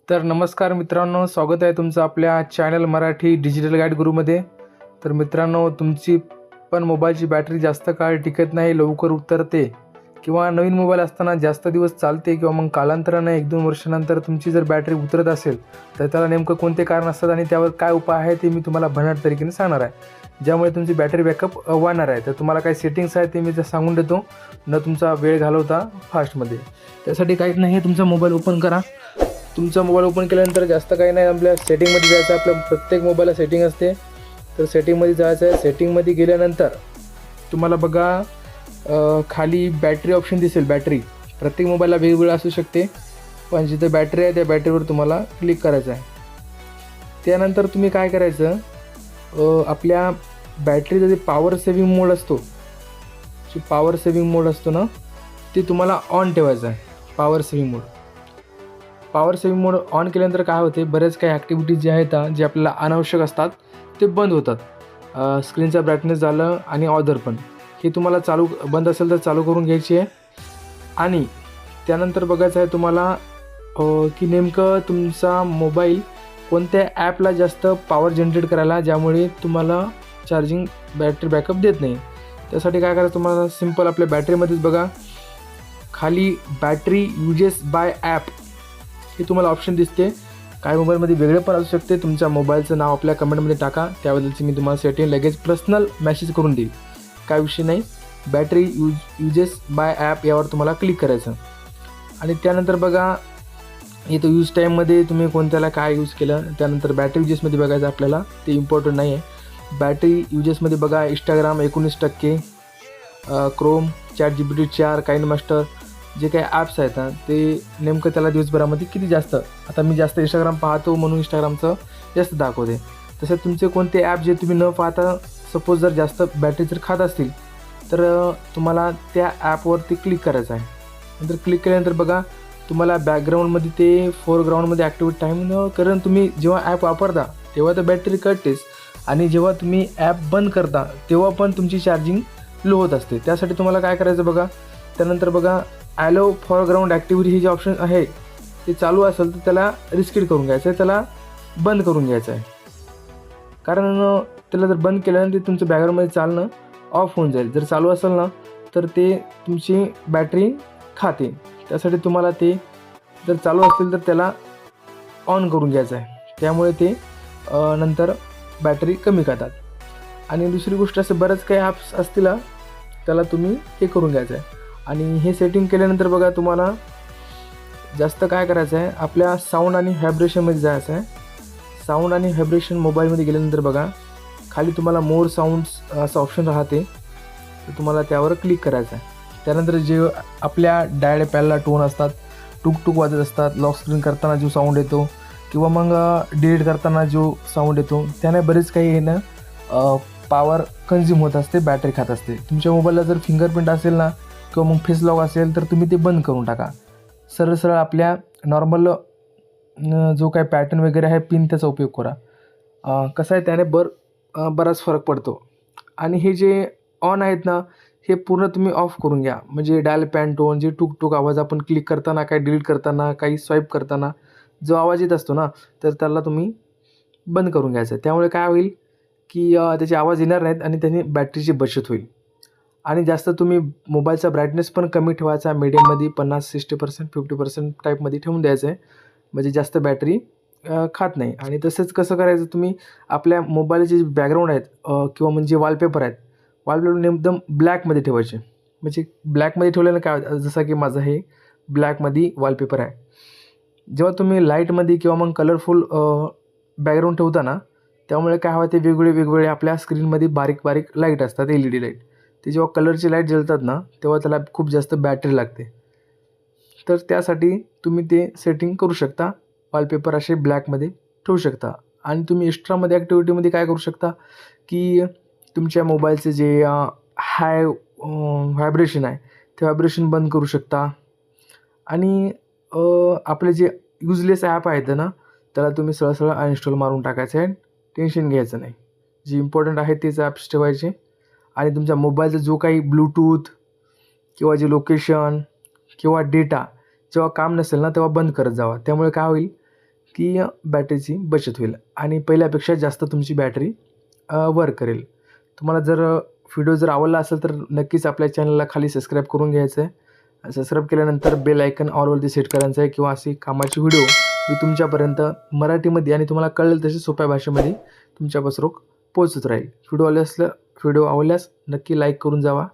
तर नमस्कार मित्रांनो, स्वागत आहे तुमचं आपल्या चॅनल मराठी डिजिटल गाईड गुरुमध्ये. तर मित्रांनो, तुमची पण मोबाईलची बॅटरी जास्त काळ टिकत नाही, लवकर उतरते किंवा नवीन मोबाईल असताना जास्त दिवस चालते किंवा मग कालांतराने 1-2 वर्षानंतर तुमची जर बॅटरी उतरत असेल तर त्याला नेमकं कोणते कारण असतात आणि त्यावर काय उपाय आहे ते मी तुम्हाला भन्नाट तरीकेने सांगणार आहे, ज्यामुळे तुमची बॅटरी बॅकअप वाढणार आहे. तर तुम्हाला काय सेटिंग्स आहेत ते मी सांगून देतो, न तुमचा वेळ घालवता फास्टमध्ये. त्यासाठी काहीच नाही, तुमचा मोबाईल ओपन करा. तुमचा मोबाईल ओपन केल्यानंतर जास्त काही नाही, आपल्या सेटिंगमध्ये जायचं आहे. आपल्या प्रत्येक मोबाईलला सेटिंग असते, तर सेटिंगमध्ये जायचं आहे. सेटिंगमध्ये गेल्यानंतर तुम्हाला बघा खाली बॅटरी ऑप्शन दिसेल. बॅटरी प्रत्येक मोबाईलला वेगवेगळं असू शकते, पण जिथे बॅटरी आहे त्या बॅटरीवर तुम्हाला क्लिक करायचं आहे. त्यानंतर तुम्ही काय करायचं, आपल्या बॅटरीचा जे पॉवर सेविंग मोड असतो, जो पॉवर सेविंग मोड असतो ना, ते तुम्हाला ऑन ठेवायचं आहे. पॉवर सेविंग मोड ऑन केल्यानंतर काय होते, बरेच काही ॲक्टिव्हिटीज जे आहेत जे आपल्याला अनावश्यक असतात ते बंद होतात. स्क्रीनचा ब्राईटनेस झालं आणि ऑदर पण, हे तुम्हाला बंद असेल तर चालू करून घ्यायची आहे. आणि त्यानंतर बघायचं आहे तुम्हाला की नेमकं तुमचा मोबाईल कोणत्या ॲपला जास्त पॉवर जनरेट करायला, ज्यामुळे तुम्हाला चार्जिंग बॅटरी बॅकअप देत नाही. त्यासाठी काय करायचं, तुम्हाला सिम्पल आपल्या बॅटरीमध्येच बघा खाली बॅटरी युजेस बाय ॲप हे तुम्हाला ऑप्शन दिसते. काही मोबाईलमध्ये वेगळे पण असू शकते. तुमच्या मोबाईलचं नाव आपल्या कमेंटमध्ये टाका, त्याबद्दलची मी तुम्हाला सेटिंग लगेच पर्सनल मेसेज करून देईल, काय विषय नाही. बॅटरी युजेस बाय ॲप यावर तुम्हाला क्लिक करायचं. आणि त्यानंतर बघा इथं यूज टाईममध्ये तुम्ही कोणत्याला काय यूज केलं. त्यानंतर बॅटरी युजेसमध्ये बघायचं आपल्याला, ते इम्पॉर्टंट नाही आहे. बॅटरी युजेसमध्ये बघा इंस्टाग्राम 19%, क्रोम, ChatGPT 4, काइनमास्टर, जे काही ॲप्स आहेत ना, ते नेमकं त्याला दिवसभरामध्ये किती जास्त. आता मी जास्त इंस्टाग्राम पाहतो म्हणून इंस्टाग्रामचं जास्त दाखवते. तसं तुमचे कोणते ॲप जे तुम्ही न पाहता सपोज जर जास्त बॅटरी जर खात असतील तर तुम्हाला त्या ॲपवरती क्लिक करायचं आहे. नंतर क्लिक केल्यानंतर बघा तुम्हाला बॅकग्राऊंडमध्ये ते फोरग्राऊंडमध्ये ॲक्टिव्हिटी टाईम न, कारण तुम्ही जेव्हा ॲप वापरता तेव्हा तर बॅटरी कटतेच, आणि जेव्हा तुम्ही ॲप बंद करता तेव्हा पण तुमची चार्जिंग लो होत असते. त्यासाठी तुम्हाला काय करायचं बघा, त्यानंतर बघा ॲलो फॉरग्राऊंड ॲक्टिव्हिटी हे जे ऑप्शन आहे ते चालू असेल तर त्याला रिस्किट करून घ्यायचं आहे, त्याला बंद करून घ्यायचं आहे. कारण त्याला जर बंद केल्यानंतर तुमचं बॅकग्राऊंडमध्ये चालणं ऑफ होऊन जाईल. जर चालू असेल ना तर ते तुमची बॅटरी खाते. त्यासाठी तुम्हाला ते जर चालू असतील तर त्याला ऑन करून घ्यायचं आहे, त्यामुळे ते नंतर बॅटरी कमी खातात. आणि दुसरी गोष्ट असं बरेच काही ॲप्स असतील त्याला तुम्ही हे करून घ्यायचं आहे. आणि हे सेटिंग केल्यानंतर बघा तुम्हाला जास्त काय करायचं आहे, आपल्या साऊंड आणि व्हायब्रेशनमध्ये जायचं आहे. साऊंड आणि व्हायब्रेशन मोबाईलमध्ये गेल्यानंतर बघा खाली तुम्हाला मोर साऊंड्स असं ऑप्शन राहते, तर तुम्हाला त्यावर क्लिक करायचं आहे. त्यानंतर जे आपल्या डायल पॅडला टोन असतात, टुकटुक वाजत असतात, लॉक स्क्रीन करताना जो साऊंड येतो किंवा मग डिलीट करताना जो साऊंड येतो, त्याने बरेच काही आहे ना पॉवर कन्झ्युम होत असते, बॅटरी खात असते. तुमच्या मोबाईलला जर फिंगरप्रिंट असेल ना किंवा मग फेस लॉक असेल तर तुम्ही ते बंद करून टाका. सरळ सरळ आपल्या नॉर्मल जो काही पॅटर्न वगैरे आहे पिन त्याचा उपयोग करा. कसं आहे त्याने बराच फरक पडतो. आणि हे जे ऑन आहेत ना हे पूर्ण तुम्ही ऑफ करून घ्या. म्हणजे डायल पॅन टोन, जे टुकटुक आवाज आपण क्लिक करताना, काही डिलीट करताना, काही स्वाईप करताना जो आवाज येत असतो ना, तर त्याला तुम्ही बंद करून घ्यायचं. त्यामुळे काय होईल की त्याचे आवाज येणार नाहीत आणि त्याने बॅटरीची बचत होईल. आणि जास्त तुम्ही मोबाईलचा ब्राईटनेस पण कमी ठेवायचा, मीडियममध्ये 50-60%, 50% टाईपमध्ये ठेवून द्यायचं आहे, म्हणजे जास्त बॅटरी खात नाही. आणि तसंच कसं करायचं, तुम्ही आपल्या मोबाईलचे जे बॅकग्राऊंड आहेत किंवा म्हणजे वॉलपेपर आहेत, वॉलपेपर एकदम ब्लॅकमध्ये ठेवायचे. म्हणजे ब्लॅकमध्ये ठेवल्यानं काय होतं, जसं की माझं हे ब्लॅकमध्ये वॉलपेपर आहे. जेव्हा तुम्ही लाईटमध्ये किंवा मग कलरफुल बॅकग्राऊंड ठेवता ना, त्यामुळे काय होते, वेगवेगळे आपल्या स्क्रीनमध्ये बारीक बारीक लाईट असतात, LED लाईट. ते जेव्हा कलरची लाईट जळतात ना तेव्हा त्याला खूप जास्त बॅटरी लागते. तर त्यासाठी तुम्ही ते सेटिंग करू शकता, वॉलपेपर असे ब्लॅकमध्ये ठेवू शकता. आणि तुम्ही एक्स्ट्रामध्ये ॲक्टिव्हिटीमध्ये काय करू शकता की तुमच्या मोबाईलचे जे हाय व्हायब्रेशन आहे ते व्हायब्रेशन बंद करू शकता. आणि आपले जे युजलेस ॲप आहेत ना त्याला तुम्ही सरळ अनइन्स्टॉल मारून टाकायचं आहे, टेन्शन घ्यायचं नाही. जे इम्पॉर्टंट आहे तेच ॲप्स ठेवायचे. आणि तुमच्या मोबाईलचा जो काही ब्लूटूथ किंवा जे लोकेशन किंवा डेटा जेव्हा काम नसेल ना तेव्हा बंद करत जावा. त्यामुळे काय होईल की बॅटरीची बचत होईल आणि पहिल्यापेक्षा जास्त तुमची बॅटरी वर्क करेल. तुम्हाला जर व्हिडिओ जर आवडला असेल तर नक्कीच आपल्या चॅनलला खाली सबस्क्राईब करून घ्यायचं आहे. सबस्क्राईब केल्यानंतर बेल आयकन ऑलवरती सेट करायचं आहे किंवा अशी कामाची व्हिडिओ मी तुमच्यापर्यंत मराठीमध्ये आणि तुम्हाला कळेल तशी सोप्या भाषेमध्ये तुमच्यापासून पोहोचत राहील. व्हिडिओ आवडल्यास नक्की लाईक करून जावा.